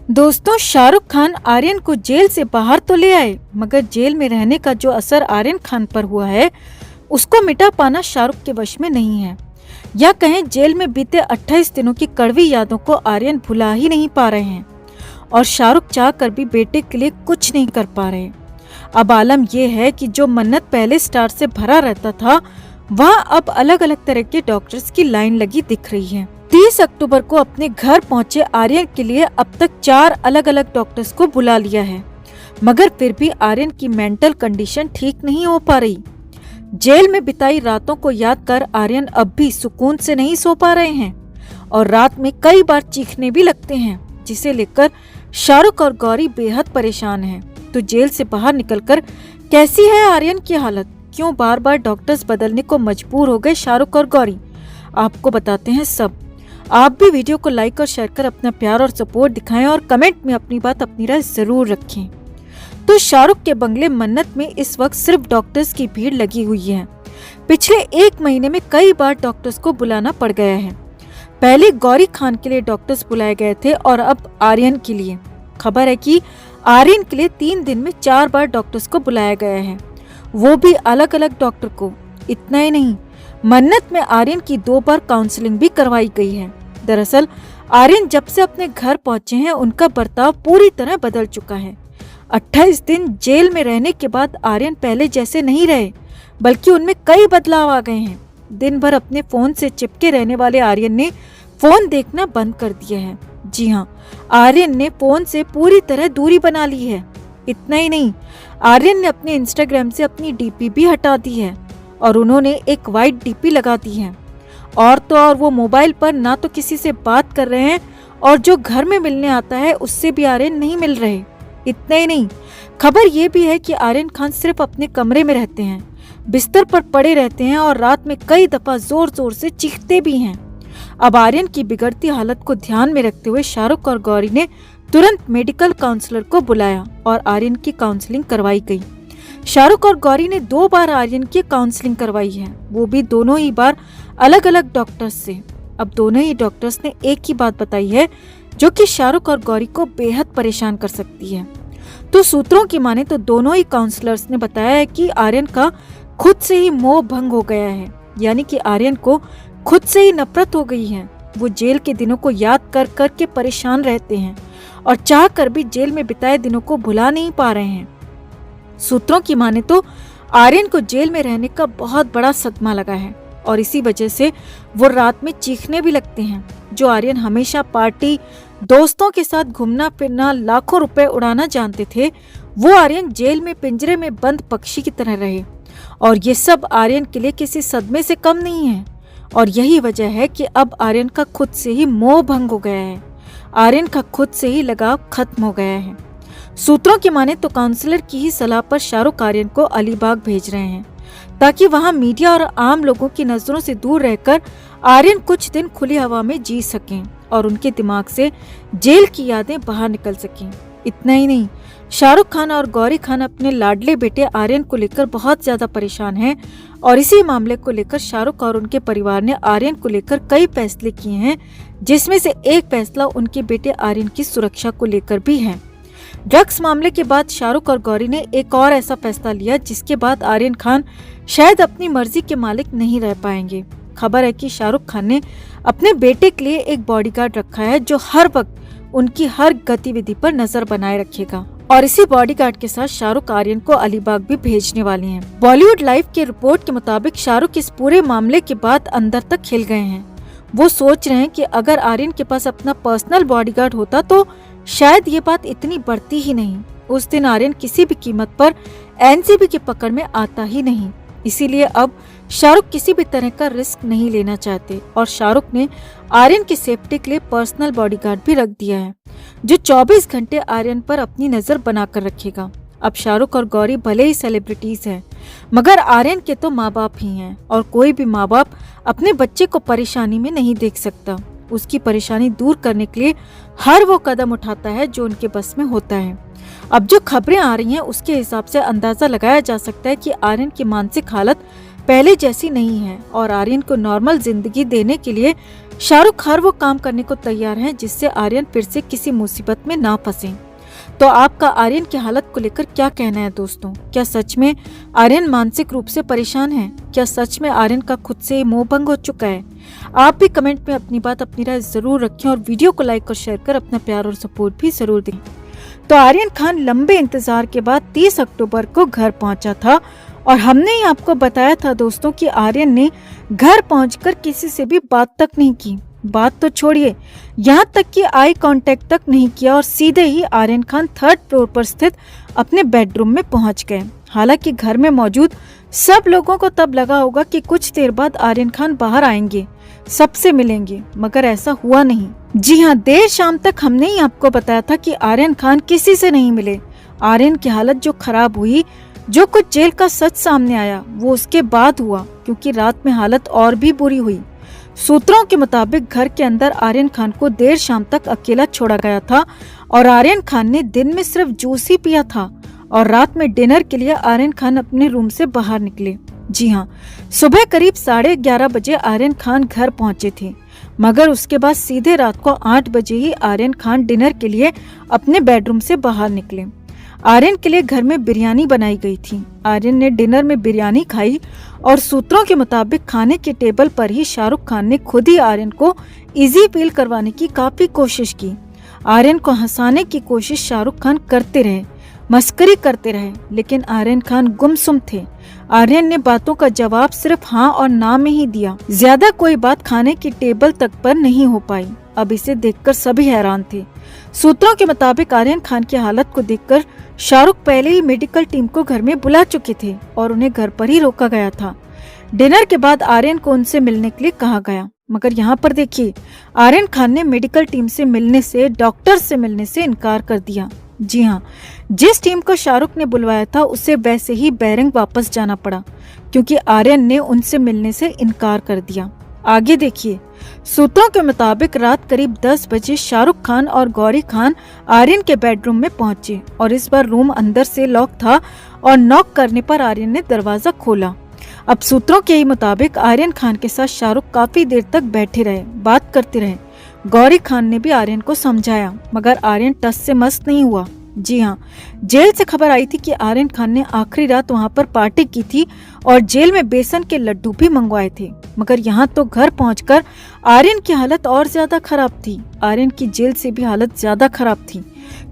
दोस्तों, शाहरुख खान आर्यन को जेल से बाहर तो ले आए, मगर जेल में रहने का जो असर आर्यन खान पर हुआ है उसको मिटा पाना शाहरुख के वश में नहीं है। या कहें जेल में बीते 28 दिनों की कड़वी यादों को आर्यन भुला ही नहीं पा रहे हैं और शाहरुख चाह कर भी बेटे के लिए कुछ नहीं कर पा रहे। अब आलम यह है कि जो मन्नत पहले स्टार से भरा रहता था वहाँ अब अलग अलग तरह के डॉक्टर्स की लाइन लगी दिख रही है। 30 अक्टूबर को अपने घर पहुंचे आर्यन के लिए अब तक 4 अलग अलग डॉक्टर्स को बुला लिया है, मगर फिर भी आर्यन की मेंटल कंडीशन ठीक नहीं हो पा रही। जेल में बिताई रातों को याद कर आर्यन अब भी सुकून से नहीं सो पा रहे हैं और रात में कई बार चीखने भी लगते हैं, जिसे लेकर शाहरुख और गौरी बेहद परेशान हैं। तो जेल से बाहर निकलकर कैसी है आर्यन की हालत, क्यों बार बार डॉक्टर्स बदलने को मजबूर हो गए शाहरुख और गौरी, आपको बताते हैं सब। आप भी वीडियो को लाइक और शेयर कर अपना प्यार और सपोर्ट दिखाएं और कमेंट में अपनी बात अपनी राय जरूर रखें। तो शाहरुख के बंगले मन्नत में इस वक्त सिर्फ डॉक्टर्स की भीड़ लगी हुई है। पिछले 1 महीने में कई बार डॉक्टर्स को बुलाना पड़ गया है। पहले गौरी खान के लिए डॉक्टर्स बुलाए गए थे और अब आर्यन के लिए। खबर है कि आर्यन के लिए 3 दिन में 4 बार डॉक्टर्स को बुलाया गया है, वो भी अलग अलग डॉक्टर को। इतना ही नहीं, मन्नत में आर्यन की 2 बार काउंसलिंग भी करवाई गई है। दरअसल आर्यन जब से अपने घर पहुंचे हैं उनका बर्ताव पूरी तरह बदल चुका है। 28 दिन जेल में रहने के बाद आर्यन पहले जैसे नहीं रहे, बल्कि उनमें कई बदलाव आ गए हैं। दिन भर अपने फोन से चिपके रहने वाले आर्यन ने फोन देखना बंद कर दिया है। जी हाँ, आर्यन ने फोन से पूरी तरह दूरी बना ली है। इतना ही नहीं, आर्यन ने अपने इंस्टाग्राम से अपनी डीपी भी हटा दी है और उन्होंने एक वाइट डीपी लगा दी है। और तो और वो मोबाइल पर ना तो किसी से बात कर रहे हैं और जो घर में मिलने आता है उससे भी आर्यन नहीं मिल रहे। इतना ही नहीं, खबर ये भी है कि आर्यन खान सिर्फ अपने कमरे में रहते हैं, बिस्तर पर पड़े रहते हैं और रात में कई दफा जोर जोर से चीखते भी हैं। अब आर्यन की बिगड़ती हालत को ध्यान में रखते हुए शाहरुख और गौरी ने तुरंत मेडिकल काउंसलर को बुलाया और आर्यन की काउंसलिंग करवाई गई। शाहरुख और गौरी ने 2 बार आर्यन की काउंसलिंग करवाई है, वो भी दोनों ही बार अलग अलग डॉक्टर्स से। अब दोनों ही डॉक्टर्स ने एक ही बात बताई है जो कि शाहरुख और गौरी को बेहद परेशान कर सकती है। तो सूत्रों की माने तो दोनों ही काउंसलर्स ने बताया है कि आर्यन का खुद से ही मोह भंग हो गया है, यानी कि आर्यन को खुद से ही नफरत हो गई है। वो जेल के दिनों को याद कर कर के परेशान रहते हैं और चाह कर भी जेल में बिताए दिनों को भुला नहीं पा रहे हैं। सूत्रों की माने तो आर्यन को जेल में रहने का बहुत बड़ा सदमा लगा है और इसी वजह से वो रात में चीखने भी लगते हैं। जो आर्यन हमेशा पार्टी, दोस्तों के साथ घूमना फिरना, लाखों रुपए उड़ाना जानते थे, वो आर्यन जेल में पिंजरे में बंद पक्षी की तरह रहे और ये सब आर्यन के लिए किसी सदमे से कम नहीं है। और यही वजह है कि अब आर्यन का खुद से ही मोह भंग हो गया है, आर्यन का खुद से ही लगाव खत्म हो गया है। सूत्रों की माने तो काउंसलर की ही सलाह पर शाहरुख आर्यन को अलीबाग भेज रहे हैं ताकि वहां मीडिया और आम लोगों की नजरों से दूर रहकर आर्यन कुछ दिन खुली हवा में जी सकें और उनके दिमाग से जेल की यादें बाहर निकल सकें। इतना ही नहीं, शाहरुख खान और गौरी खान अपने लाडले बेटे आर्यन को लेकर बहुत ज्यादा परेशान हैं और इसी मामले को लेकर शाहरुख और उनके परिवार ने आर्यन को लेकर कई फैसले किए हैं, जिसमें से एक फैसला उनके बेटे आर्यन की सुरक्षा को लेकर भी है। ड्रग्स मामले के बाद शाहरुख और गौरी ने एक और ऐसा फैसला लिया जिसके बाद आर्यन खान शायद अपनी मर्जी के मालिक नहीं रह पाएंगे। खबर है कि शाहरुख खान ने अपने बेटे के लिए एक बॉडीगार्ड रखा है जो हर वक्त उनकी हर गतिविधि पर नजर बनाए रखेगा और इसी बॉडीगार्ड के साथ शाहरुख आर्यन को अलीबाग भी भेजने वाले हैं। बॉलीवुड लाइव की रिपोर्ट के मुताबिक शाहरुख इस पूरे मामले के बाद अंदर तक खिल गए हैं। वो सोच रहे हैं कि अगर आर्यन के पास अपना पर्सनल बॉडीगार्ड होता तो शायद ये बात इतनी बढ़ती ही नहीं। उस दिन आर्यन किसी भी कीमत पर एनसीबी की पकड़ में आता ही नहीं। इसीलिए अब शाहरुख किसी भी तरह का रिस्क नहीं लेना चाहते और शाहरुख ने आर्यन की सेफ्टी के लिए पर्सनल बॉडीगार्ड भी रख दिया है जो 24 घंटे आर्यन पर अपनी नजर बनाकर रखेगा। अब शाहरुख और गौरी भले ही सेलिब्रिटीज हैं, मगर आर्यन के तो माँ बाप ही हैं और कोई भी माँ बाप अपने बच्चे को परेशानी में नहीं देख सकता। उसकी परेशानी दूर करने के लिए हर वो कदम उठाता है जो उनके बस में होता है। अब जो खबरें आ रही हैं उसके हिसाब से अंदाजा लगाया जा सकता है कि आर्यन की मानसिक हालत पहले जैसी नहीं है और आर्यन को नॉर्मल जिंदगी देने के लिए शाहरुख हर वो काम करने को तैयार है जिससे आर्यन फिर से किसी मुसीबत में ना फंसे। तो आपका आर्यन की हालत को लेकर क्या कहना है दोस्तों? क्या सच में आर्यन मानसिक रूप से परेशान है? क्या सच में आर्यन का खुद से ही मोह भंग हो चुका है? आप भी कमेंट में अपनी बात, अपनी राय जरूर रखें और वीडियो को लाइक और शेयर कर अपना प्यार और सपोर्ट भी जरूर दें। तो आर्यन खान लंबे इंतजार के बाद 30 अक्टूबर को घर पहुंचा था और हमने ही आपको बताया था दोस्तों कि आर्यन ने घर पहुंचकर किसी से भी बात तक नहीं की। बात तो छोड़िए, यहाँ तक कि आई कांटेक्ट तक नहीं किया और सीधे ही आर्यन खान 3rd फ्लोर पर स्थित अपने बेडरूम में पहुंच गए। हालांकि घर में मौजूद सब लोगों को तब लगा होगा कि कुछ देर बाद आर्यन खान बाहर आएंगे, सबसे मिलेंगे, मगर ऐसा हुआ नहीं। जी हाँ, देर शाम तक हमने ही आपको बताया था कि आर्यन खान किसी से नहीं मिले। आर्यन की हालत जो खराब हुई, जो कुछ जेल का सच सामने आया, वो उसके बाद हुआ, क्योंकि रात में हालत और भी बुरी हुई। सूत्रों के मुताबिक घर के अंदर आर्यन खान को देर शाम तक अकेला छोड़ा गया था और आर्यन खान ने दिन में सिर्फ जूस ही पिया था और रात में डिनर के लिए आर्यन खान अपने रूम से बाहर निकले। जी हाँ, सुबह करीब 11:30 बजे आर्यन खान घर पहुंचे थे, मगर उसके बाद सीधे रात को 8 बजे ही आर्यन खान डिनर के लिए अपने बेडरूम से बाहर निकले। आर्यन के लिए घर में बिरयानी बनाई गई थी। आर्यन ने डिनर में बिरयानी खाई और सूत्रों के मुताबिक खाने के टेबल पर ही शाहरुख खान ने खुद ही आर्यन को इजी फील करवाने की काफी कोशिश की। आर्यन को हंसाने की कोशिश शाहरुख खान करते रहे, मस्करी करते रहे, लेकिन आर्यन खान गुमसुम थे। आर्यन ने बातों का जवाब सिर्फ हाँ और ना में ही दिया। ज्यादा कोई बात खाने की टेबल तक पर नहीं हो पाई। अब इसे देखकर सभी हैरान थे। सूत्रों के मुताबिक आर्यन खान की हालत को देखकर शाहरुख पहले ही मेडिकल टीम को घर में बुला चुके थे और उन्हें घर पर ही रोका गया था। डिनर के बाद आर्यन को उनसे मिलने के लिए कहा गया, मगर यहाँ पर देखिए, आर्यन खान ने मेडिकल टीम से मिलने से, डॉक्टर से मिलने से इनकार कर दिया। जी हाँ, जिस टीम को शाहरुख ने बुलवाया था उसे वैसे ही बैरंग वापस जाना पड़ा, क्योंकि आर्यन ने उनसे मिलने से इनकार कर दिया। आगे देखिए, सूत्रों के मुताबिक रात करीब 10 बजे शाहरुख खान और गौरी खान आर्यन के बेडरूम में पहुंचे और इस बार रूम अंदर से लॉक था और नॉक करने पर आर्यन ने दरवाजा खोला। अब सूत्रों के ही मुताबिक आर्यन खान के साथ शाहरुख काफी देर तक बैठे रहे, बात करते रहे। गौरी खान ने भी आर्यन को समझाया, मगर आर्यन टस से मस नहीं हुआ। जी हाँ, जेल से खबर आई थी कि आर्यन खान ने आखिरी रात वहां पर पार्टी की थी और जेल में बेसन के लड्डू भी मंगवाए थे, मगर यहाँ तो घर पहुंचकर आर्यन की हालत और ज्यादा खराब थी। आर्यन की जेल से भी हालत ज्यादा खराब थी,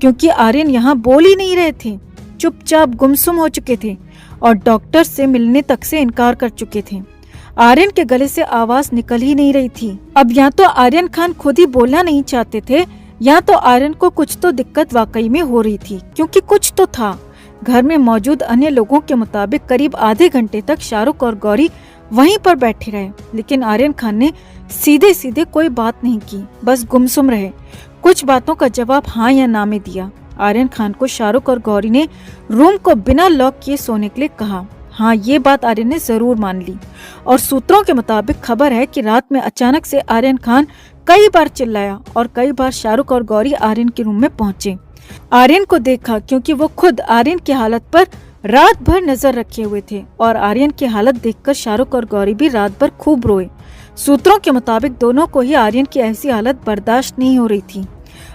क्योंकि आर्यन यहाँ बोल ही नहीं रहे थे, चुपचाप गुमसुम हो चुके थे और डॉक्टर से मिलने तक से इनकार कर चुके थे। आर्यन के गले से आवाज निकल ही नहीं रही थी। अब या तो आर्यन खान खुद ही बोलना नहीं चाहते थे, या तो आर्यन को कुछ तो दिक्कत वाकई में हो रही थी, क्योंकि कुछ तो था। घर में मौजूद अन्य लोगों के मुताबिक करीब आधे घंटे तक शाहरुख और गौरी वहीं पर बैठे रहे, लेकिन आर्यन खान ने सीधे सीधे कोई बात नहीं की, बस गुमसुम रहे। कुछ बातों का जवाब हाँ या ना में दिया। आर्यन खान को शाहरुख और गौरी ने रूम को बिना लॉक किए सोने के लिए कहा। हाँ, ये बात आर्यन ने जरूर मान ली और सूत्रों के मुताबिक खबर है कि रात में अचानक से आर्यन खान कई बार चिल्लाया और कई बार शाहरुख और गौरी आर्यन के रूम में पहुंचे। आर्यन को देखा, क्योंकि वो खुद आर्यन की हालत पर रात भर नजर रखे हुए थे और आर्यन की हालत देखकर शाहरुख और गौरी भी रात भर खूब रोए। सूत्रों के मुताबिक दोनों को ही आर्यन की ऐसी हालत बर्दाश्त नहीं हो रही थी।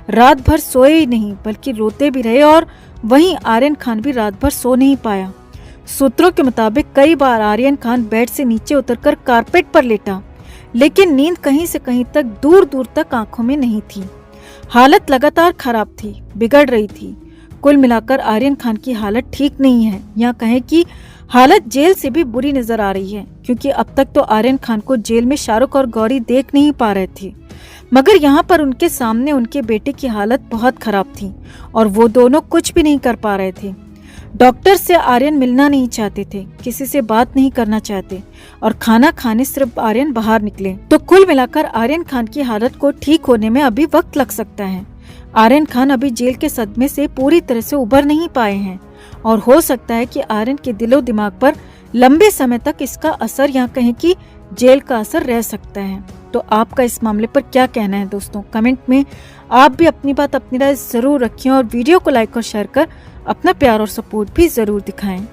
रात भर सोए ही नहीं, बल्कि रोते भी रहे और वहीं आर्यन खान भी रात भर सो नहीं पाया। सूत्रों के मुताबिक कई बार आर्यन खान बेड से नीचे उतरकर कारपेट पर लेटा, लेकिन नींद कहीं से कहीं तक दूर दूर तक आंखों में नहीं थी। हालत लगातार खराब थी, बिगड़ रही थी। कुल मिलाकर आर्यन खान की हालत ठीक नहीं है, या कहें कि हालत जेल से भी बुरी नजर आ रही है, क्योंकि अब तक तो आर्यन खान को जेल में शाहरुख और गौरी देख नहीं पा रहे थे, मगर यहाँ पर उनके सामने उनके बेटे की हालत बहुत खराब थी और वो दोनों कुछ भी नहीं कर पा रहे थे। डॉक्टर से आर्यन मिलना नहीं चाहते थे, किसी से बात नहीं करना चाहते और खाना खाने सिर्फ आर्यन बाहर निकले। तो कुल मिलाकर आर्यन खान की हालत को ठीक होने में अभी वक्त लग सकता है। आर्यन खान अभी जेल के सदमे से पूरी तरह से उबर नहीं पाए हैं और हो सकता है कि आर्यन के दिलो दिमाग पर लंबे समय तक इसका असर, या कहें कि जेल का असर रह सकता है। तो आपका इस मामले पर क्या कहना है दोस्तों? कमेंट में आप भी अपनी बात, अपनी राय जरूर रखें और वीडियो को लाइक और शेयर कर अपना प्यार और सपोर्ट भी जरूर दिखाएं।